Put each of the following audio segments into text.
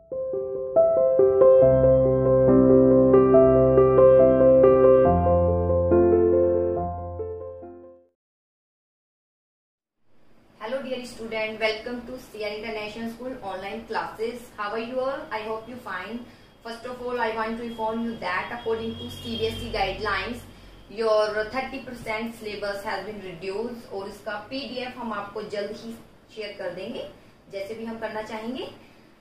Hello dear student, welcome to CR International School online classes. How are you all? I hope you fine. First of all, I want to inform you that according to CBSE guidelines, your 30% syllabus has been reduced और इसका PDF हम आपको जल्द ही share कर देंगे, जैसे भी हम करना चाहेंगे।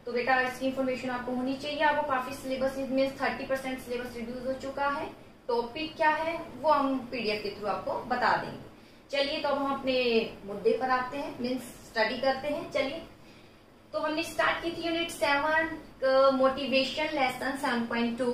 तो बेटा इसकी इन्फॉर्मेशन आपको होनी चाहिए। आपको काफी सिलेबस में 30% सिलेबस रिड्यूस हो चुका है। टॉपिक क्या है वो हम PDF के थ्रू आपको बता देंगे। चलिए तो अब हम अपने मुद्दे पर आते हैं, मीन्स स्टडी करते हैं। चलिए तो हमने स्टार्ट की थी यूनिट 7 मोटिवेशन लेसन 7.2,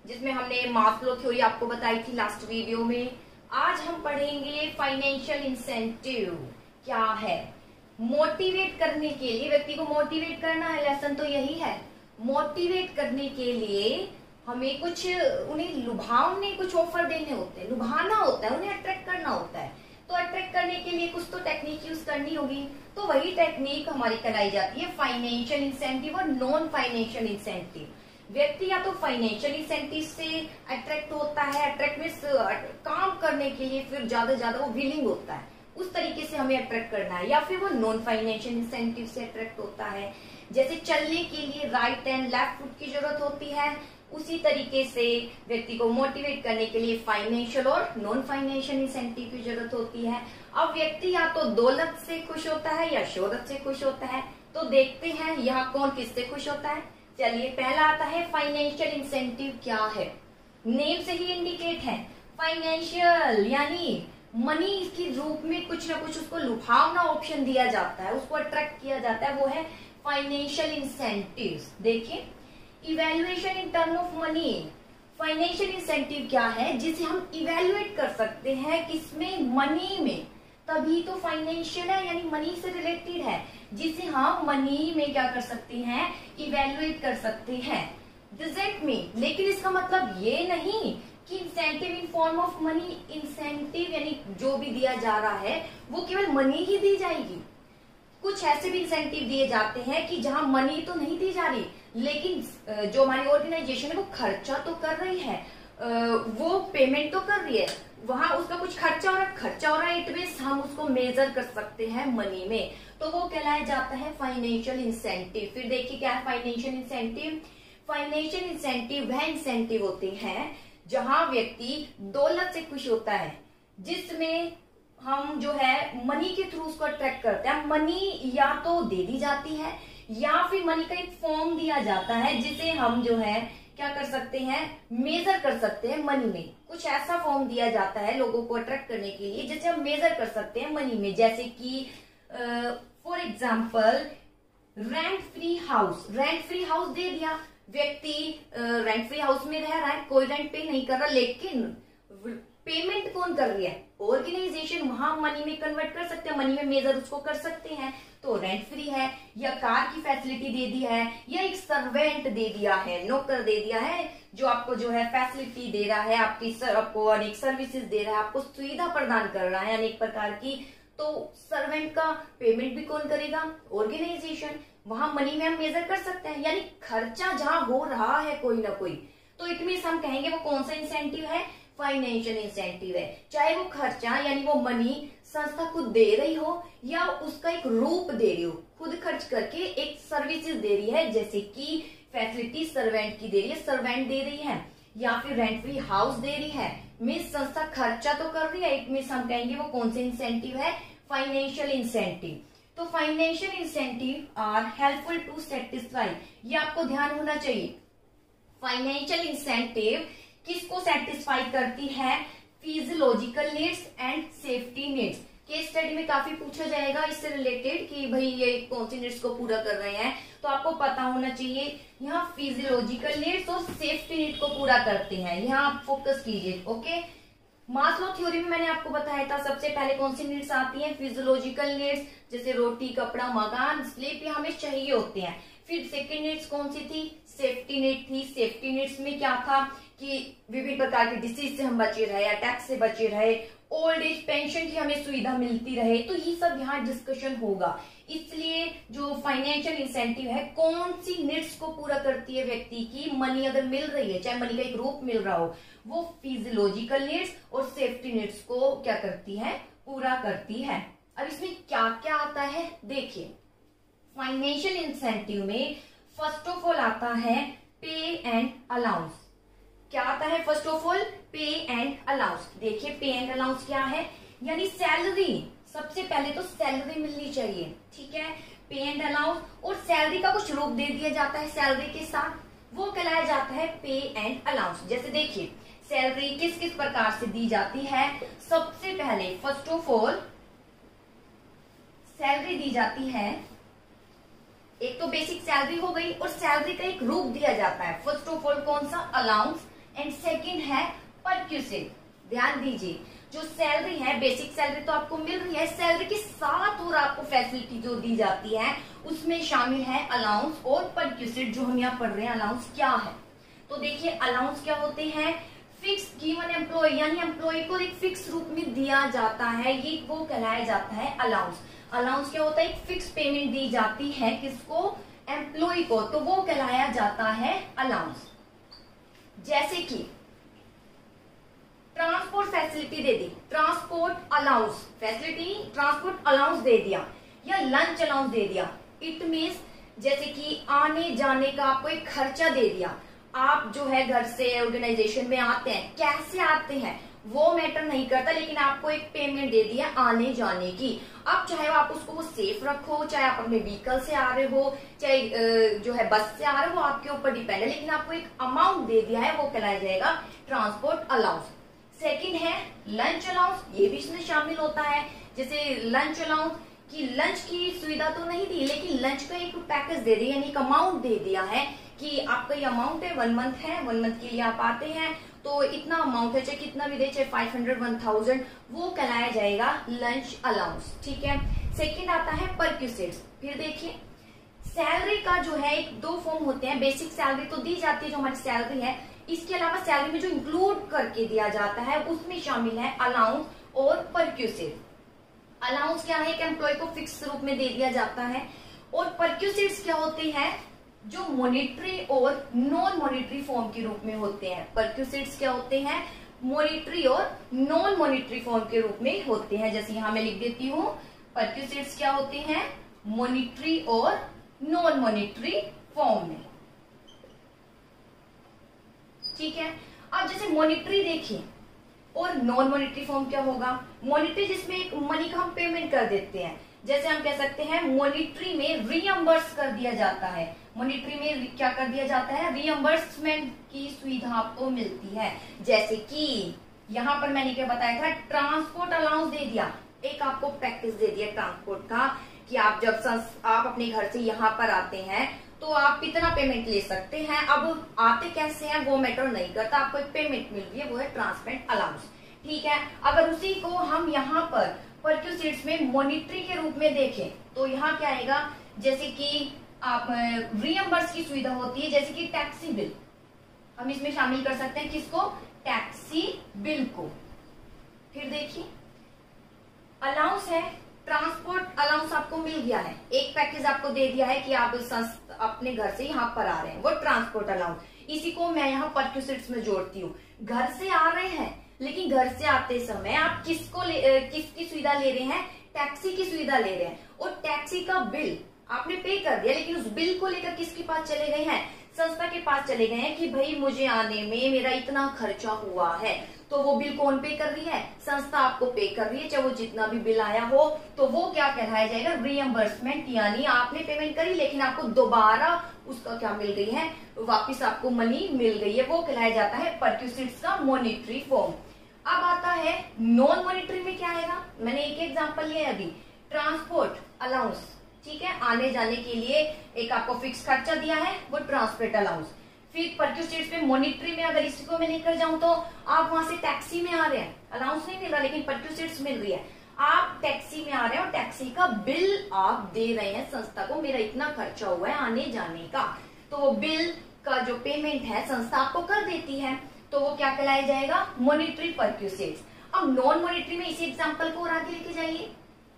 जिसमें हमने मास्लो थ्योरी आपको बताई थी लास्ट वीडियो में। आज हम पढ़ेंगे फाइनेंशियल इंसेंटिव क्या है। मोटिवेट करने के लिए, व्यक्ति को मोटिवेट करना है, लेसन तो यही है। मोटिवेट करने के लिए हमें कुछ उन्हें लुभावने कुछ ऑफर देने होते हैं, लुभाना होता है, उन्हें अट्रैक्ट करना होता है। तो अट्रैक्ट करने के लिए कुछ तो टेक्निक यूज करनी होगी। तो वही टेक्निक हमारी कहलाई जाती है फाइनेंशियल इंसेंटिव और नॉन फाइनेंशियल इंसेंटिव। व्यक्ति या तो फाइनेंशियल इंसेंटिव से अट्रैक्ट होता है, अट्रैक्ट मीन्स काम करने के लिए फिर ज्यादा वो विलिंग होता है, उस तरीके से हमें अट्रैक्ट करना है। या फिर वो नॉन फाइनेंशियल इंसेंटिव से अट्रैक्ट होता है, जैसे चलने के लिए राइट एंड लेफ्ट फुट की जरूरत होती है, उसी तरीके से व्यक्ति को मोटिवेट करने के लिए फाइनेंशियल और नॉन फाइनेंशियल इंसेंटिव की जरूरत होती है। अब व्यक्ति या तो दौलत से खुश होता है या शोहरत से खुश होता है। तो देखते हैं यहाँ कौन किससे खुश होता है। चलिए पहला आता है फाइनेंशियल इंसेंटिव क्या है। नेम से ही इंडिकेट है, फाइनेंशियल यानी मनी के रूप में कुछ ना कुछ उसको लुभावना ऑप्शन दिया जाता है, उसको अट्रैक्ट किया जाता है, वो है फाइनेंशियल इंसेंटिव्स। देखिए evaluation in term of money. Financial incentive क्या है, जिसे हम इवेल्युएट कर सकते हैं किसमें, मनी में। तभी तो फाइनेंशियल है, यानी मनी से रिलेटेड है, जिसे हम मनी में क्या कर सकते हैं, इवेल्युएट कर सकते हैं। डजंट मीन, लेकिन इसका मतलब ये नहीं कि incentive in form of money, incentive यानी जो भी दिया जा रहा है वो केवल मनी ही दी जाएगी। कुछ ऐसे भी इंसेंटिव दिए जाते हैं कि जहां मनी तो नहीं दी जा रही, लेकिन जो हमारी ऑर्गेनाइजेशन है वो खर्चा तो कर रही है, वो पेमेंट तो कर रही है, वहां उसका कुछ खर्चा हो रहा है, इट मींस हम उसको मेजर कर सकते हैं मनी में, तो वो कहलाया जाता है फाइनेंशियल इंसेंटिव। फिर देखिए क्या है फाइनेंशियल इंसेंटिव। फाइनेंशियल इंसेंटिव वह इंसेंटिव होते हैं जहां व्यक्ति दौलत से खुश होता है, जिसमें हम जो है मनी के थ्रू उसको अट्रैक्ट करते हैं। मनी या तो दे दी जाती है या फिर मनी का एक फॉर्म दिया जाता है, जिसे हम जो है क्या कर सकते हैं, मेजर कर सकते हैं मनी में। कुछ ऐसा फॉर्म दिया जाता है लोगों को अट्रैक्ट करने के लिए, जिसे हम मेजर कर सकते हैं मनी में। जैसे कि for example rent free house. Rent free house दे दिया, व्यक्ति रेंट फ्री हाउस में रह रहा है, कोई रेंट पे नहीं कर रहा, लेकिन पेमेंट कौन कर रही है, ऑर्गेनाइजेशन। वहां मनी में कन्वर्ट कर सकते हैं, मनी में मेजर उसको कर सकते हैं। तो रेंट फ्री है, या कार की फैसिलिटी दे दी है, या एक सर्वेंट दे दिया है, नौकर दे दिया है, जो आपको जो है फैसिलिटी दे रहा है, आपको अनेक सर्विसेज दे रहा है, आपको सुविधा प्रदान कर रहा है अनेक प्रकार की। तो सर्वेंट का पेमेंट भी कौन करेगा, ऑर्गेनाइजेशन। वहां मनी में हम मेजर कर सकते हैं, यानी खर्चा जहां हो रहा है कोई ना कोई, तो इट मींस हम कहेंगे वो कौन सा इंसेंटिव है, फाइनेंशियल इंसेंटिव है। चाहे वो खर्चा यानी वो मनी संस्था खुद दे रही हो या उसका एक रूप दे रही हो, खुद खर्च करके एक सर्विसेज दे रही है, जैसे कि फैसिलिटी सर्वेंट की दे रही है, सर्वेंट दे रही है, या फिर रेंट फ्री हाउस दे रही है। मीन्स संस्था खर्चा तो कर रही है, एक मीन्स हम कहेंगे वो कौन से इंसेंटिव है, फाइनेंशियल इंसेंटिव। तो financial incentive are helpful to satisfy, ये आपको ध्यान होना चाहिए। फाइनेंशियल इंसेंटिव किसको सेटिस्फाई करती है, physiological needs and safety needs. Case study में काफी पूछा जाएगा इससे रिलेटेड कि भाई ये कौन सी नीड्स को पूरा कर रहे हैं, तो आपको पता होना चाहिए यहाँ फिजियोलॉजिकल नीड्स और सेफ्टी नीड को पूरा करते हैं, यहाँ आप फोकस कीजिए। ओके, मास्लो थ्योरी में मैंने आपको बताया था सबसे पहले कौन सी नीड्स आती हैं, फिजियोलॉजिकल नीड्स, जैसे रोटी कपड़ा मकान स्लीप, ये हमें चाहिए होते हैं। फिर सेकंड नीड्स कौन सी थी, सेफ्टी नीड थी। सेफ्टी नीड्स में क्या था कि विभिन्न प्रकार के डिसीज से हम बचे रहे, अटैक से बचे रहे, ओल्ड एज पेंशन की हमें सुविधा मिलती रहे, तो ये सब यहाँ डिस्कशन होगा। इसलिए जो फाइनेंशियल इंसेंटिव है कौन सी नीड्स को पूरा करती है व्यक्ति की, मनी अगर मिल रही है, चाहे मनी का एक रूप मिल रहा हो, वो फिजियोलॉजिकल नीड्स और सेफ्टी नीड्स को क्या करती है, पूरा करती है। अब इसमें क्या क्या आता है देखिए, फाइनेंशियल इंसेंटिव में फर्स्ट ऑफ ऑल आता है पे एंड अलाउंस। क्या आता है फर्स्ट ऑफ ऑल, पे एंड अलाउंस। देखिए पे एंड अलाउंस क्या है, यानी सैलरी, सबसे पहले तो सैलरी मिलनी चाहिए, ठीक है, पे एंड अलाउंस, और सैलरी का कुछ रूप दे दिया जाता है सैलरी के साथ, वो कहलाया जाता है पे एंड अलाउंस। जैसे देखिए सैलरी किस किस प्रकार से दी जाती है, सबसे पहले फर्स्ट ऑफ ऑल सैलरी दी जाती है, एक तो बेसिक सैलरी हो गई, और सैलरी का एक रूप दिया जाता है, फर्स्ट ऑफ ऑल कौन सा, अलाउंस, एंड सेकंड है परक्यूसिव। ध्यान दीजिए, जो सैलरी है, बेसिक सैलरी तो आपको मिल रही है, सैलरी के साथ और आपको फैसिलिटी जो दी जाती है उसमें शामिल है अलाउंस और परक्यूसिव, जो हम यहाँ पढ़ रहे हैं अलाउंस क्या है। तो देखिए अलाउंस क्या होते हैं, फिक्स गिवन एम्प्लॉय, यानी एम्प्लॉय को एक फिक्स रूप में दिया जाता है, ये वो कहलाया जाता है अलाउंस। अलाउंस क्या होता है, एक फिक्स पेमेंट दी जाती है किसको, एम्प्लॉय को, तो वो कहलाया जाता है अलाउंस। जैसे कि ट्रांसपोर्ट फैसिलिटी दे दी, transport allowance facility, transport allowance दे दिया, या लंच अलाउंस दे दिया। इट मीन्स जैसे कि आने जाने का आपको एक खर्चा दे दिया, आप जो है घर से ऑर्गेनाइजेशन में आते हैं, कैसे आते हैं वो मैटर नहीं करता, लेकिन आपको एक पेमेंट दे दिया आने जाने की। अब चाहे आप उसको वो सेफ रखो, चाहे आप अपने व्हीकल से आ रहे हो, चाहे जो है बस से आ रहे हो, आपके ऊपर डिपेंड है, लेकिन आपको एक अमाउंट दे दिया है, वो कहलाया जाएगा ट्रांसपोर्ट अलाउंस। सेकंड है लंच अलाउंस, ये भी इसमें शामिल होता है। जैसे लंच अलाउंस की लंच की सुविधा तो नहीं दी, लेकिन लंच का एक पैकेज दे दिया, यानी एक अमाउंट दे दिया है कि आपका ये अमाउंट है, 1 मंथ है, 1 मंथ के लिए आप आते हैं तो इतना अमाउंट है, चाहे कितना भी दे, चाहे 500, 1000, वो कहलाया जाएगा लंच अलाउंस, ठीक है। सेकंड आता है परक्यूसिव्स। फिर देखिए सैलरी का जो है एक 2 फॉर्म होते हैं, बेसिक सैलरी तो दी जाती है जो हमारी सैलरी है, इसके अलावा सैलरी में जो इंक्लूड करके दिया जाता है उसमें शामिल है अलाउंस और परक्यूसिव। अलाउंस क्या है, एक एम्प्लॉय को फिक्स रूप में दे दिया जाता है, और परक्यूसिव्स क्या होते हैं, जो मॉनिटरी और नॉन मॉनिटरी फॉर्म के रूप में होते हैं। परक्यूसिव्स क्या होते हैं, मॉनिटरी और नॉन मॉनिटरी फॉर्म के रूप में होते हैं। जैसे यहां मैं लिख देती हूँ, परक्यूसिव्स क्या होते हैं, मॉनिटरी और नॉन मॉनिटरी फॉर्म में, ठीक है। अब जैसे मॉनिटरी देखिए और नॉन मॉनिटरी फॉर्म क्या होगा, मॉनिटरी जिसमें एक मनी का हम पेमेंट कर देते हैं, जैसे हम कह सकते हैं मॉनिटरी में रीअम्बर्स कर दिया जाता है, मॉनिटरी में क्या कर दिया जाता है, रीअम्बर्समेंट की सुविधा आपको मिलती है। जैसे कि यहाँ पर मैंने क्या बताया था, ट्रांसपोर्ट अलाउंस दे दिया, एक आपको पैकेज दे दिया ट्रांसपोर्ट का कि आप जब आप अपने घर से यहाँ पर आते हैं तो आप इतना पेमेंट ले सकते हैं। अब आते कैसे हैं वो मैटर नहीं करता, आपको एक पेमेंट मिल रही है, वो है ट्रांसपोर्ट अलाउंस, ठीक है। अगर उसी को हम यहाँ पर परक्यूसिव्स में मॉनिटरी के रूप में देखें तो यहाँ क्या आएगा, जैसे कि आप रीअम्बर्स की सुविधा होती है, जैसे कि टैक्सी बिल, हम इसमें शामिल कर सकते हैं किसको, टैक्सी बिल को। फिर देखिए अलाउंस है, ट्रांसपोर्ट अलाउंस आपको मिल गया है, एक पैकेज आपको दे दिया है कि आप अपने घर से यहाँ पर आ रहे हैं, वो ट्रांसपोर्ट अलाउंस। इसी को मैं यहाँ परक्यूसिव्स में जोड़ती हूँ, घर से आ रहे हैं, लेकिन घर से आते समय आप किसकी सुविधा ले रहे हैं, टैक्सी की सुविधा ले रहे हैं, और टैक्सी का बिल आपने पे कर दिया, लेकिन उस बिल को लेकर किसके पास चले गए हैं, संस्था के पास चले गए हैं कि भाई मुझे आने में मेरा इतना खर्चा हुआ है, तो वो बिल कौन पे कर रही है, संस्था आपको पे कर रही है, चाहे वो जितना भी बिल आया हो, तो वो क्या कहलाया जाएगा, रीएम्बर्समेंट, यानी आपने पेमेंट करी लेकिन आपको दोबारा उसका क्या मिल गई है, वापिस आपको मनी मिल गई है, वो कहलाया जाता है परक्यूसिव्स का मॉनिटरी फॉर्म। अब आता है नॉन मॉनिटरी में क्या आएगा, मैंने एक एग्जांपल लिया है अभी, ट्रांसपोर्ट अलाउंस, ठीक है, आने जाने के लिए एक आपको फिक्स खर्चा दिया है, वो ट्रांसपोर्ट अलाउंस। फिर परक्यूसिव्स में मॉनिटरी में अगर इसी को मैं लेकर जाऊं तो आप वहां से टैक्सी में आ रहे हैं, अलाउंस नहीं मिल रहा लेकिन परक्यूसिव्स मिल रही है, आप टैक्सी में आ रहे हैं और टैक्सी का बिल आप दे रहे हैं संस्था को, मेरा इतना खर्चा हुआ है आने जाने का, तो वो बिल का जो पेमेंट है संस्था आपको कर देती है, तो वो क्या कहलाया जाएगा, मॉनिटरी परक्यूसिव्स। अब नॉन मॉनिटरी में इसी एग्जाम्पल को और आगे लेके जाइए।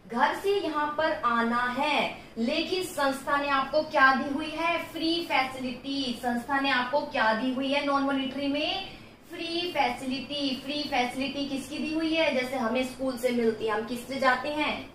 घर से यहाँ पर आना है, लेकिन संस्था ने आपको क्या दी हुई है? Free facility. संस्था ने आपको क्या दी हुई है नॉन मॉनिटरी में? Free facility. फ्री फैसिलिटी किसकी दी हुई है? जैसे हमें स्कूल से मिलती है, हम किससे जाते हैं?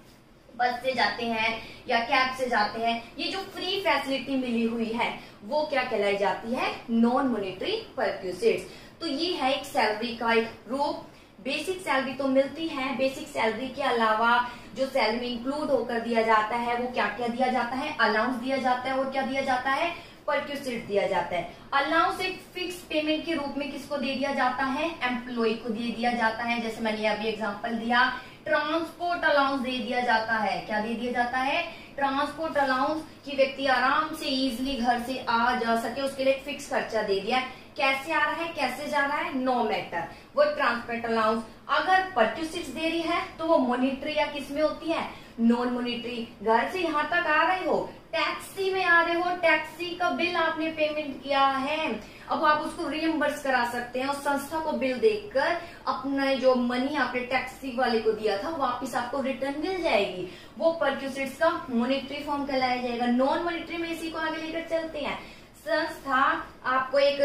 बस से जाते हैं या कैब से जाते हैं। ये जो फ्री फैसिलिटी मिली हुई है वो क्या कहलाई जाती है? Non monetary perquisites. तो ये है एक सैलरी का एक रूप। बेसिक सैलरी तो मिलती है, बेसिक सैलरी के अलावा जो सैलरी में इंक्लूड होकर दिया जाता है वो क्या क्या दिया जाता है? अलाउंस दिया जाता है और क्या दिया जाता है? परक्विजिट दिया जाता है। अलाउंस एक फिक्स पेमेंट के रूप में किसको दे दिया जाता है? एम्प्लॉय को दे दिया जाता है। जैसे मैंने अभी एग्जांपल दिया, ट्रांसपोर्ट अलाउंस दे दिया जाता है। क्या दे दिया जाता है? ट्रांसपोर्ट अलाउंस कि व्यक्ति आराम से इजिली घर से आ जा सके, उसके लिए फिक्स खर्चा दे दिया। कैसे आ रहा है, कैसे जा रहा है, नो मैटर, वो ट्रांसपोर्ट अलाउंस। अगर परक्विजिट्स दे रही है तो वो मॉनिटरी या किस में होती है? Non monetary. घर से यहाँ तक आ रहे हो, टैक्सी में आ रहे हो, टैक्सी का बिल आपने पेमेंट किया है, अब आप उसको रियम्बर्स करा सकते हैं और संस्था को बिल देखकर अपना जो मनी आपने टैक्सी वाले को दिया था वापस आपको रिटर्न मिल जाएगी। वो परक्विजिट्स का मॉनिटरी फॉर्म कहलाया जाएगा। नॉन मॉनिटरी में इसी को आगे लेकर चलते हैं। संस्था आपको एक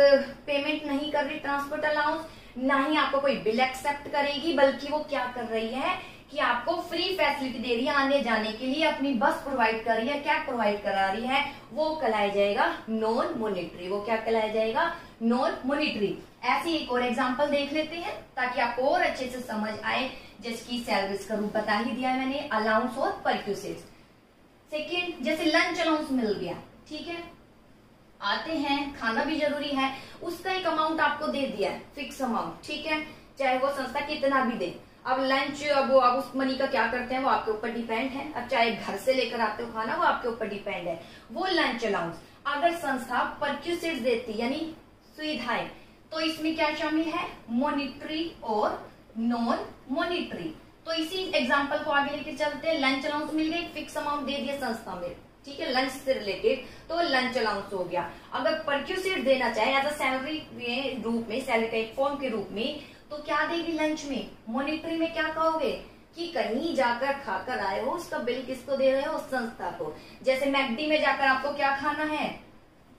पेमेंट नहीं कर रही ट्रांसपोर्ट अलाउंस, ना ही आपको कोई बिल एक्सेप्ट करेगी, बल्कि वो क्या कर रही है कि आपको फ्री फैसिलिटी दे रही है आने जाने के लिए, अपनी बस प्रोवाइड कर रही है, क्या प्रोवाइड करा रही है, वो कहलाया जाएगा नॉन मॉनिटरी। वो क्या कहलाया जाएगा? Non monetary. ऐसे एक और एग्जांपल देख लेते हैं ताकि आपको और अच्छे से समझ आए, जिसकी सैलरीज का रूप बता ही दिया है मैंने, अलाउंस और परक्विजिट्स। सेकेंड, जैसे लंच अलाउंस मिल गया, ठीक है, आते हैं, खाना भी जरूरी है, उसका एक अमाउंट आपको दे दिया है, फिक्स अमाउंट, ठीक है, चाहे वो संस्था कितना भी दे। अब लंच, अब वो आप उस मनी का क्या करते हैं वो आपके ऊपर डिपेंड है। अब चाहे घर से लेकर आते हो खाना, वो आपके ऊपर डिपेंड है। वो लंच अलाउंस अगर संस्था परक्विजिट्स देती यानी सुविधाएं, तो इसमें क्या शामिल है? मॉनिटरी और नॉन मॉनिटरी। तो इसी एग्जांपल को आगे लेके चलते हैं। लंच अलाउंस मिल गया, फिक्स अमाउंट दे दिया संस्था में, ठीक है, लंच से रिलेटेड, तो लंच अलाउंस हो गया। अगर परक्विजिट देना चाहे एज अ सैलरी के रूप में, सैलरी का एक फॉर्म के रूप में, तो क्या देगी लंच में? मॉनिटरी में क्या कहोगे कि कहीं जाकर खाकर आए हो, उसका बिल किसको दे रहे हो? संस्था को। जैसे मैकडी में जाकर आपको क्या खाना है?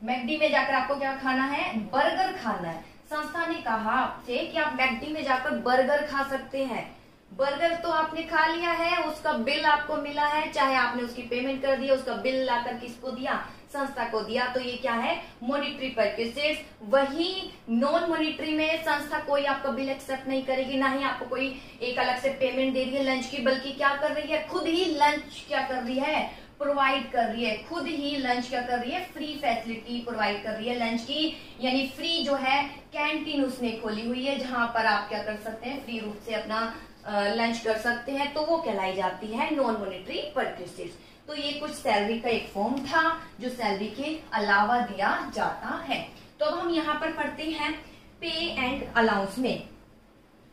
मैकडी में जाकर आपको क्या खाना है? बर्गर खाना है। संस्था ने कहा आपसे कि आप मैकडी में जाकर बर्गर खा सकते हैं। बर्गर तो आपने खा लिया है, उसका बिल आपको मिला है, चाहे आपने उसकी पेमेंट कर दी, उसका बिल लाकर किसको दिया? संस्था को दिया। तो ये क्या है? Monetary perquisites. वही नॉन मॉनिटरी में संस्था कोई आपका बिल एक्सेप्ट नहीं करेगी, ना ही आपको कोई एक अलग से पेमेंट दे रही है लंच की, बल्कि क्या कर रही है? खुद ही लंच क्या कर रही है? प्रोवाइड कर रही है। खुद ही लंच क्या कर रही है? फ्री फैसिलिटी प्रोवाइड कर रही है लंच की, यानी फ्री जो है कैंटीन उसने खोली हुई है, जहां पर आप क्या कर सकते हैं? फ्री रूप से अपना लंच कर सकते हैं। तो वो कहलाई जाती है नॉन मॉनिटरी परक्विजिट्स। तो ये कुछ सैलरी का एक फॉर्म था जो सैलरी के अलावा दिया जाता है। तो अब हम यहाँ पर पढ़ते हैं पे एंड अलाउंस में।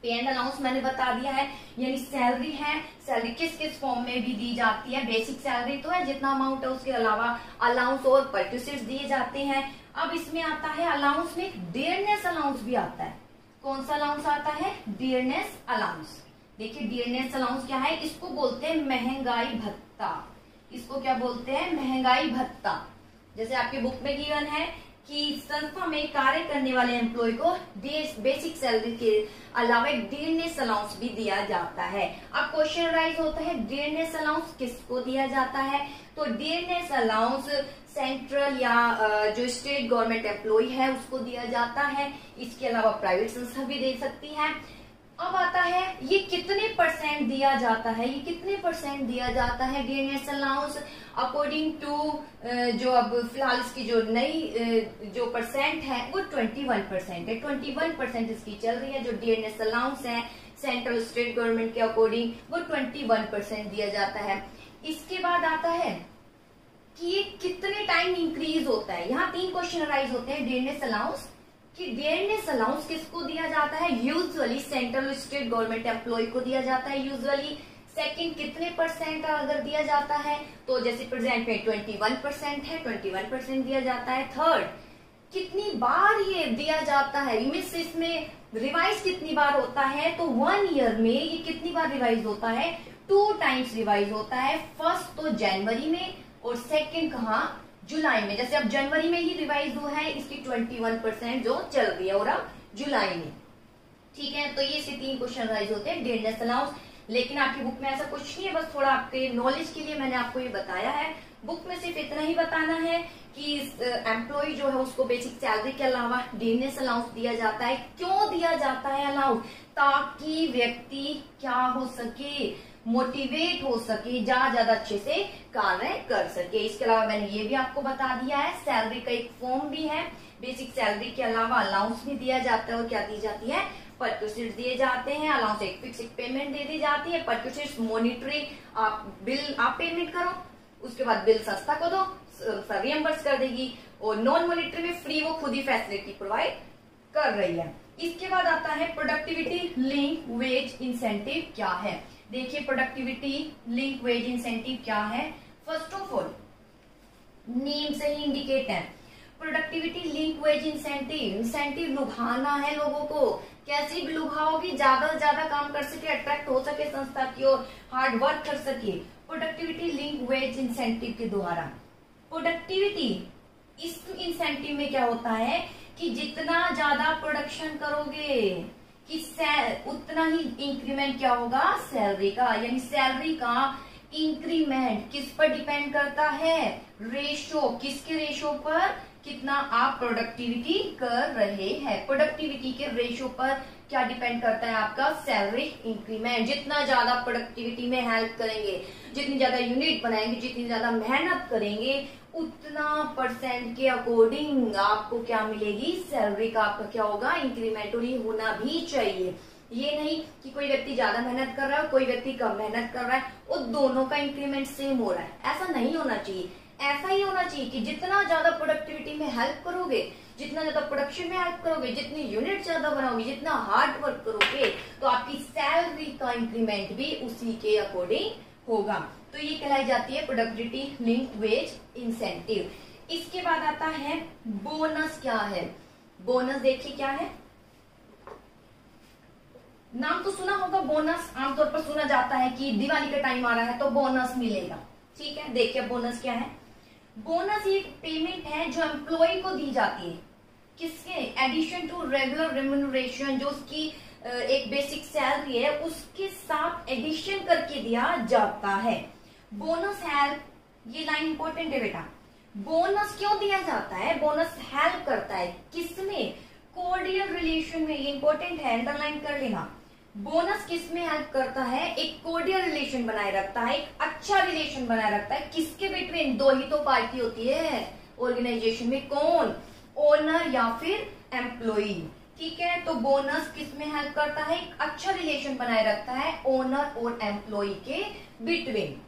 पे एंड अलाउंस मैंने बता दिया है, यानी सैलरी है, सैलरी किस किस फॉर्म में भी दी जाती है। बेसिक सैलरी तो है जितना अमाउंट है, उसके अलावा अलाउंस और परक्विजिट्स दिए जाते हैं। अब इसमें आता है अलाउंस में डियरनेस अलाउंस भी आता है। कौन सा अलाउंस आता है? Dearness allowance. देखिए डियरनेस अलाउंस क्या है? इसको बोलते हैं महंगाई भत्ता। इसको क्या बोलते हैं? महंगाई भत्ता। जैसे आपकी बुक में गिवन है कि संस्था में कार्य करने वाले एम्प्लॉय को बेसिक सैलरी के अलावा एक डियरनेस अलाउंस भी दिया जाता है। अब क्वेश्चन राइज होता है डियरनेस अलाउंस किसको दिया जाता है? तो डियरनेस अलाउंस सेंट्रल या जो स्टेट गवर्नमेंट एम्प्लॉय है उसको दिया जाता है। इसके अलावा प्राइवेट संस्था भी दे सकती है। अब आता है ये कितने परसेंट दिया जाता है? ये कितने परसेंट दिया जाता है डियरनेस अलाउंस? अकॉर्डिंग टू जो अब फिलहाल इसकी जो नई जो परसेंट है वो 21% है। 21% इसकी चल रही है। जो डियरनेस अलाउंस है सेंट्रल स्टेट गवर्नमेंट के अकॉर्डिंग वो 21% दिया जाता है। इसके बाद आता है कि ये कितने टाइम इंक्रीज होता है। यहाँ 3 क्वेश्चन राइज होते हैं डियरनेस अलाउंस कि डियरनेस अलाउंस किसको दिया जाता है? Usually central state government employee को दिया जाता है यूजुअली। सेकंड कितने परसेंट अगर दिया जाता है? तो जैसे प्रेजेंट में 21% है, 21% दिया जाता है। थर्ड कितनी बार ये दिया जाता है, मीन्स इसमें रिवाइज कितनी बार होता है, तो 1 ईयर में ये कितनी बार रिवाइज होता है, 2 टाइम्स रिवाइज होता है। फर्स्ट तो जनवरी में और सेकंड कहाँ, जुलाई में। जैसे अब जनवरी में ही रिवाइज हुआ है, इसकी 21% जो चल रही है, और अब जुलाई में, ठीक है। तो ये से 3 क्वेश्चन राइज होते हैं डियरनेस अलाउंस। लेकिन आपकी बुक में ऐसा कुछ नहीं है, बस थोड़ा आपके नॉलेज के लिए मैंने आपको ये बताया है। बुक में सिर्फ इतना ही बताना है कि एम्प्लॉय जो है उसको बेसिक सैलरी के अलावा डियरनेस अलाउंस दिया जाता है। क्यों दिया जाता है अलाउंस, ताकि व्यक्ति क्या हो सके, मोटिवेट हो सके, ज्यादा अच्छे से कार्य कर सके। इसके अलावा मैंने ये भी आपको बता दिया है, सैलरी का एक फॉर्म भी है। बेसिक सैलरी के अलावा अलाउंस भी दिया जाता है, और क्या दी जाती है, परक्यूसिट्स दिए जाते हैं। अलाउंस एक फिक्स पेमेंट दे दी जाती है। परक्यूसिट्स मॉनिटरी, आप बिल आप पेमेंट करो, उसके बाद बिल संस्था को दो, रिएम्बर्स कर देगी। और नॉन मॉनिटरी में फ्री वो खुद ही फैसिलिटी प्रोवाइड कर रही है। इसके बाद आता है प्रोडक्टिविटी लिंक वेज इंसेंटिव क्या है। देखिए प्रोडक्टिविटी लिंक वेज इंसेंटिव क्या है। फर्स्ट ऑफ ऑल नेम से ही इंडिकेट है, productivity link wage incentive, incentive लुभाना है लोगों को। कैसे भी लुभाओगी, ज्यादा से ज्यादा काम कर सके, अट्रैक्ट हो सके संस्था की ओर, हार्ड वर्क कर सके। प्रोडक्टिविटी लिंक वेज इंसेंटिव के द्वारा प्रोडक्टिविटी, इस इंसेंटिव में क्या होता है कि जितना ज्यादा प्रोडक्शन करोगे कि उतना ही इंक्रीमेंट क्या होगा, सैलरी का। यानी सैलरी का इंक्रीमेंट किस पर डिपेंड करता है, रेशो, किसके रेशो पर, कितना आप प्रोडक्टिविटी कर रहे हैं। प्रोडक्टिविटी के रेशो पर क्या डिपेंड करता है आपका, सैलरी इंक्रीमेंट। जितना ज्यादा प्रोडक्टिविटी में हेल्प करेंगे, जितनी ज्यादा यूनिट बनाएंगे, जितनी ज्यादा मेहनत करेंगे, उतना परसेंट के अकॉर्डिंग आपको क्या मिलेगी, सैलरी का आपका क्या होगा, इंक्रीमेंट। और ये होना भी चाहिए। ये नहीं कि कोई व्यक्ति ज्यादा मेहनत कर रहा है, कोई व्यक्ति कम मेहनत कर रहा है और दोनों का इंक्रीमेंट सेम हो रहा है, ऐसा नहीं होना चाहिए। ऐसा ही होना चाहिए कि जितना ज्यादा प्रोडक्टिविटी में हेल्प करोगे, जितना ज्यादा प्रोडक्शन में हेल्प करोगे, जितनी यूनिट ज्यादा बनाओगे, जितना हार्ड वर्क करोगे, तो आपकी सैलरी का इंक्रीमेंट भी उसी के अकॉर्डिंग होगा। तो ये कहलाई जाती है प्रोडक्टिविटी लिंक वेज इंसेंटिव। इसके बाद आता है बोनस। क्या है बोनस, देखिए क्या है, नाम तो सुना होगा बोनस, आमतौर पर सुना जाता है कि दिवाली का टाइम आ रहा है तो बोनस मिलेगा, ठीक है। देखिए बोनस क्या है, बोनस एक पेमेंट है जो एम्प्लॉय को दी जाती है, किसके, एडिशन टू रेगुलर रेम्यूनरेशन, जो उसकी एक बेसिक सैलरी है उसके साथ एडिशन करके दिया जाता है। बोनस हेल्प, ये लाइन इंपॉर्टेंट है बेटा। बोनस क्यों दिया जाता है, बोनस हेल्प करता है किसमें, कोऑर्डियल रिलेशन में। ये इंपॉर्टेंट है, अंडरलाइन कर लेना। बोनस किस में हेल्प करता है, एक कोऑर्डियल रिलेशन बनाए रखता है, एक अच्छा रिलेशन बनाए रखता है। किसके बिटवीन, दो ही तो पार्टी होती है ऑर्गेनाइजेशन में, कौन, ओनर या फिर एम्प्लॉई, ठीक है। तो बोनस किस में हेल्प करता है, एक अच्छा रिलेशन बनाए रखता है ओनर और एम्प्लॉई के बिटवीन।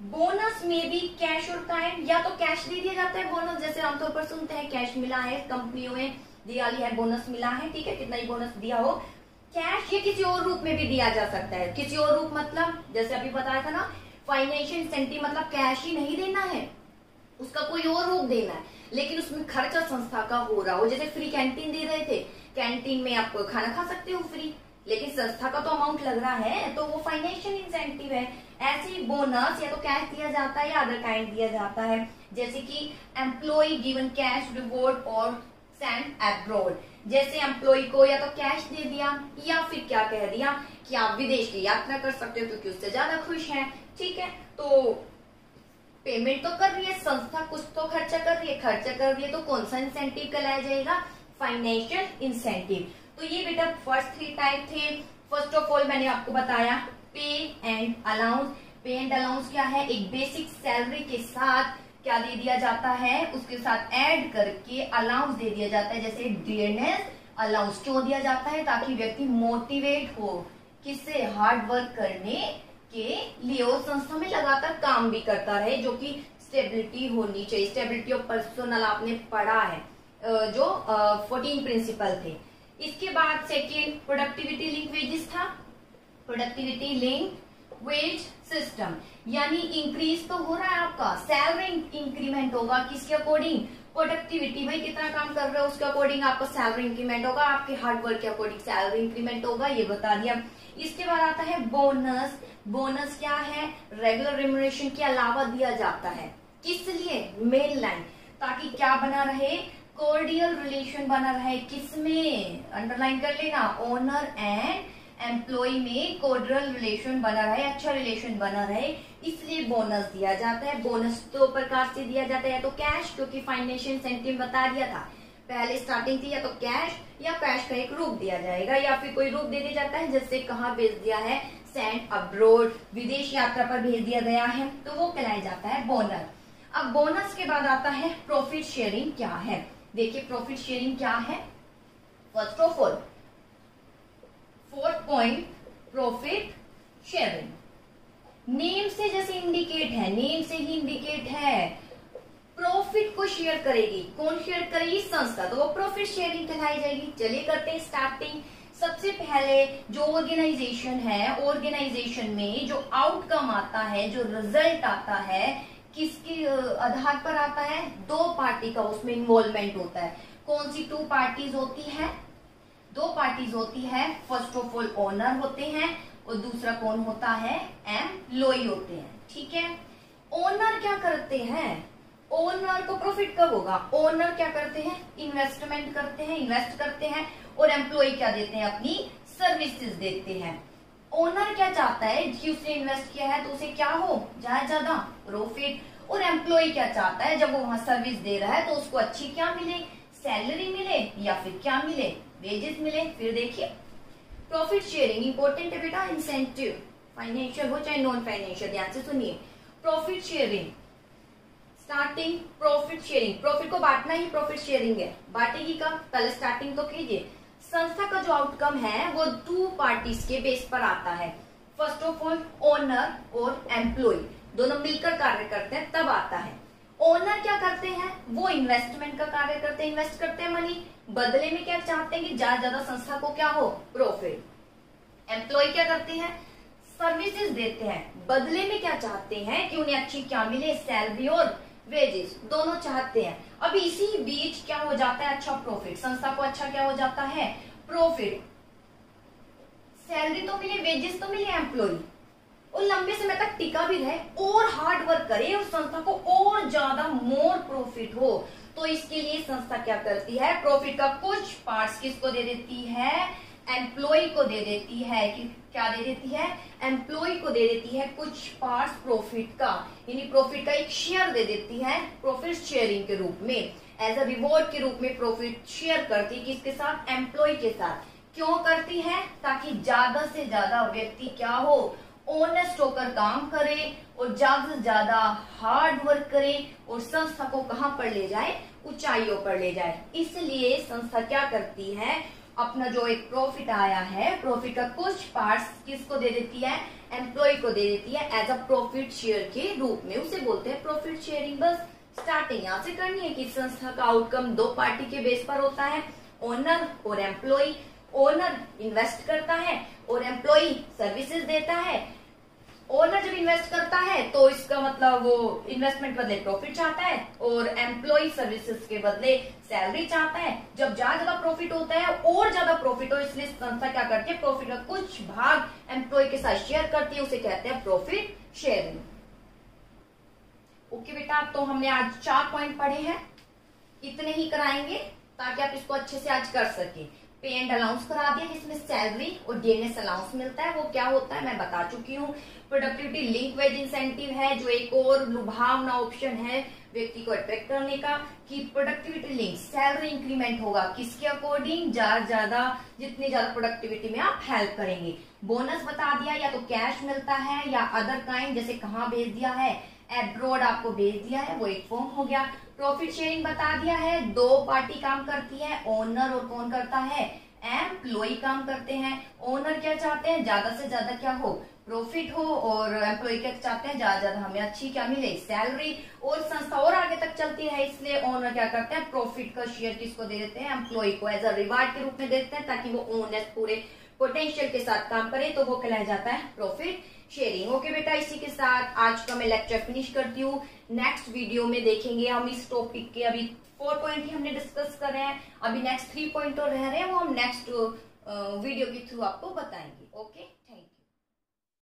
बोनस में भी कैश और काइंड, या तो कैश दे दिया जाता है बोनस, जैसे आमतौर पर सुनते हैं कैश मिला है, कंपनियों में दिवाली है बोनस मिला है, ठीक है, कितना ही बोनस दिया हो। कैश या किसी और रूप में भी दिया जा सकता है। किसी और रूप मतलब जैसे अभी बताया था ना, फाइनेंशियल इंसेंटिव मतलब कैश ही नहीं देना है, उसका कोई और रूप देना है, लेकिन उसमें खर्चा संस्था का हो रहा हो। जैसे फ्री कैंटीन दे रहे थे, कैंटीन में आप खाना खा सकते हो फ्री, लेकिन संस्था का तो अमाउंट लग रहा है, तो वो फाइनेंशियल इंसेंटिव है। ऐसे ही बोनस या तो कैश दिया जाता है या अदर काइंड दिया जाता है, जैसे कि एम्प्लॉय गिवन कैश रिवॉर्ड और सेंड अब्रॉड। जैसे एम्प्लॉय को या तो कैश दे दिया या फिर क्या कह दिया कि आप विदेश की यात्रा कर सकते हो क्योंकि उससे ज्यादा खुश हैं, ठीक है। तो पेमेंट तो कर रही है संस्था, कुछ तो खर्चा कर रही है, खर्चा कर रही है, तो कौन सा इंसेंटिव कहलाया जाएगा, फाइनेंशियल इंसेंटिव। तो ये बेटा फर्स्ट 3 टाइप थे। फर्स्ट ऑफ ऑल मैंने आपको बताया पे एंड अलाउंस। पे एंड अलाउंस क्या है, एक बेसिक सैलरी के साथ क्या दे दिया जाता है, उसके साथ ऐड करके अलाउंस दे दिया जाता है। जैसे डियरनेस अलाउंस क्यों दिया जाता है, ताकि व्यक्ति मोटिवेट हो, किससे, हार्ड वर्क करने के लिए, और संस्था में लगातार काम भी करता रहे, जो कि स्टेबिलिटी होनी चाहिए। स्टेबिलिटी ऑफ पर्सनल आपने पढ़ा है, जो 14 प्रिंसिपल थे। इसके बाद सेकेंड प्रोडक्टिविटी लिंक वेजेस था। प्रोडक्टिविटी लिंक वेज सिस्टम, यानी इंक्रीज तो हो रहा है आपका, सैलरी इंक्रीमेंट होगा किसके अकॉर्डिंग, प्रोडक्टिविटी, भाई कितना काम कर रहे हो उसके अकॉर्डिंग आपका सैलरी इंक्रीमेंट होगा, आपके हार्ड वर्क के अकॉर्डिंग सैलरी इंक्रीमेंट होगा, ये बता दिया। इसके बाद आता है बोनस। बोनस क्या है, रेगुलर रेम्युनरेशन के अलावा दिया जाता है, किस लिए, मेन लाइन, ताकि क्या बना रहे, कोर्डियल रिलेशन बना रहे, किसमें, अंडरलाइन कर लेना, ओनर एंड एम्प्लॉय में कोर्डियल रिलेशन बना रहे, अच्छा रिलेशन बना रहे, इसलिए बोनस दिया जाता है। बोनस दो प्रकार से दिया जाता है, तो कैश, क्योंकि फाइनेंशियल इंसेंटिव बता दिया था पहले स्टार्टिंग थी, या तो कैश या कैश का एक रूप दिया जाएगा, या फिर कोई रूप दे दिया जाता है, जैसे कहाँ भेज दिया है, सेंड अब्रोड, विदेश यात्रा पर भेज दिया गया है, तो वो कहलाया जाता है बोनस। अब बोनस के बाद आता है प्रॉफिट शेयरिंग क्या है। देखिए प्रॉफिट शेयरिंग क्या है, first of all 4th point, profit sharing, name से जैसे इंडिकेट है, नेम से ही इंडिकेट है, प्रॉफिट को शेयर करेगी, कौन शेयर करेगी, संस्था, तो वो प्रॉफिट शेयरिंग कहलाई जाएगी। चलिए करते हैं स्टार्टिंग। सबसे पहले जो ऑर्गेनाइजेशन है, ऑर्गेनाइजेशन में जो आउटकम आता है, जो रिजल्ट आता है, किसके आधार पर आता है, दो पार्टी का उसमें इन्वॉल्वमेंट होता है। कौन सी 2 पार्टीज होती है, 2 पार्टीज होती है, फर्स्ट ऑफ ऑल ओनर होते हैं और दूसरा कौन होता है, एम्प्लॉय होते हैं, ठीक है। ओनर क्या करते हैं, ओनर को प्रॉफिट कब होगा, ओनर क्या करते हैं, इन्वेस्टमेंट करते हैं, इन्वेस्ट करते हैं, और एम्प्लॉय क्या देते हैं, अपनी सर्विसेज देते हैं। ओनर क्या चाहता है कि उसने इन्वेस्ट किया है तो उसे क्या हो, ज्यादा प्रॉफिट, और एम्प्लॉय क्या चाहता है जब वो वहां सर्विस दे रहा है तो उसको अच्छी क्या मिले, सैलरी मिले, या फिर क्या मिले, वेजेस मिले। फिर देखिए प्रॉफिट शेयरिंग इंपॉर्टेंट है बेटा, इंसेंटिव फाइनेंशियल हो चाहे नॉन फाइनेंशियल, ध्यान से सुनिए। Profit sharing starting, profit sharing, profit को बांटना ही प्रॉफिट शेयरिंग है। बांटेगी कब, पहले स्टार्टिंग तो कीजिए। संस्था का जो आउटकम है वो 2 पार्टीज के बेस पर आता है, फर्स्ट ऑफ ऑल ओनर और एम्प्लॉय, दोनों मिलकर कार्य करते हैं तब आता है। ओनर क्या करते हैं, वो इन्वेस्टमेंट का कार्य करते हैं, इन्वेस्ट करते हैं मनी, बदले में क्या चाहते हैं कि ज्यादा संस्था को क्या हो, प्रॉफिट। एम्प्लॉय क्या करते हैं, सर्विसेज देते हैं, बदले में क्या चाहते हैं कि उन्हें अच्छी क्या मिले, सैलरी और वेजेस, दोनों चाहते हैं। अब इसी बीच क्या हो जाता है, अच्छा प्रॉफिट, संस्था को अच्छा क्या हो जाता है, प्रॉफिट, सैलरी तो मिले, वेजेस तो मिले एम्प्लॉय, और लंबे समय तक टिका भी रहे और हार्ड वर्क करे और संस्था को और ज्यादा मोर प्रॉफिट हो, तो इसके लिए संस्था क्या करती है, प्रॉफिट का कुछ पार्ट्स किसको दे देती है, एम्प्लॉय को दे देती है, कि क्या दे देती है, एम्प्लॉय को दे देती है कुछ पार्ट्स प्रॉफिट का, यानी प्रॉफिट का एक शेयर दे देती है प्रॉफिट शेयरिंग के रूप में, एज अ रिवॉर्ड के रूप में प्रॉफिट शेयर करती है किसके साथ, एम्प्लॉय के साथ। क्यों करती है, ताकि ज्यादा से ज्यादा व्यक्ति क्या हो, ऑनेस्ट होकर काम करे और ज्यादा से ज्यादा हार्ड वर्क करे और संस्था को कहां पर ले जाए, ऊंचाइयों पर ले जाए। इसलिए संस्था क्या करती है, अपना जो एक प्रॉफिट आया है, प्रॉफिट का कुछ पार्ट्स किसको दे देती है, एम्प्लॉय को दे देती है एज अ प्रॉफिट शेयर के रूप में, उसे बोलते हैं प्रॉफिट शेयरिंग। बस स्टार्टिंग यहाँ से करनी है कि संस्था का आउटकम 2 पार्टी के बेस पर होता है, ओनर और एम्प्लॉय। ओनर इन्वेस्ट करता है और एम्प्लॉय सर्विसेज देता है। ओनर जब इन्वेस्ट करता है तो इसका मतलब वो इन्वेस्टमेंट बदले प्रॉफिट चाहता है और एम्प्लॉय सर्विसेज के बदले सैलरी चाहता है। जब ज्यादा प्रॉफिट होता है और ज्यादा प्रॉफिट हो, इसलिए संस्था क्या करती है, प्रॉफिट का कुछ भाग एम्प्लॉय के साथ शेयर करती है, उसे कहते हैं प्रॉफिट शेयरिंग। ओके बेटा, तो हमने आज 4 पॉइंट पढ़े हैं, इतने ही कराएंगे ताकि आप इसको अच्छे से आज कर सके। पे एंड अलाउंस करा दिया जिसमें सैलरी और डीएनएस अलाउंस मिलता है, वो क्या होता है मैं बता चुकी हूँ। प्रोडक्टिविटी लिंक वेज इंसेंटिव है जो एक और लुभावना ऑप्शन है व्यक्ति को अट्रैक्ट करने का, कि प्रोडक्टिविटी लिंक सैलरी इंक्रीमेंट होगा किसके अकॉर्डिंग, ज्यादा जितनी ज्यादा प्रोडक्टिविटी में आप हेल्प करेंगे। बोनस बता दिया, या तो कैश मिलता है या अदर काइंड, जैसे कहाँ भेज दिया है, एब्रॉड आपको भेज दिया है, वो एक फॉर्म हो गया। प्रॉफिट शेयरिंग बता दिया है, 2 पार्टी काम करती है, ओनर और कौन करता है, एम्प्लॉय काम करते हैं। ओनर क्या चाहते हैं, ज्यादा से ज्यादा क्या हो, प्रॉफिट हो, और एम्प्लॉय क्या चाहते हैं, ज्यादा ज्यादा हमें अच्छी क्या मिले, सैलरी। और संस्था और आगे तक चलती है, इसलिए ओनर क्या करते हैं, प्रॉफिट का शेयर किसको दे देते हैं, एम्प्लॉय को एज अ रिवार्ड के रूप में देते हैं, ताकि वो ओनेस्ट पूरे पोटेंशियल के साथ काम करे, तो वो कहलाया जाता है प्रॉफिट शेयरिंग। ओके बेटा, इसी के साथ आज का मैं लेक्चर फिनिश करती हूँ। नेक्स्ट वीडियो में देखेंगे हम इस टॉपिक के, अभी 4 पॉइंट ही हमने डिस्कस कर रहे हैं, अभी नेक्स्ट 3 पॉइंट और रह रहे हैं, वो हम नेक्स्ट वीडियो के थ्रू आपको बताएंगे। ओके।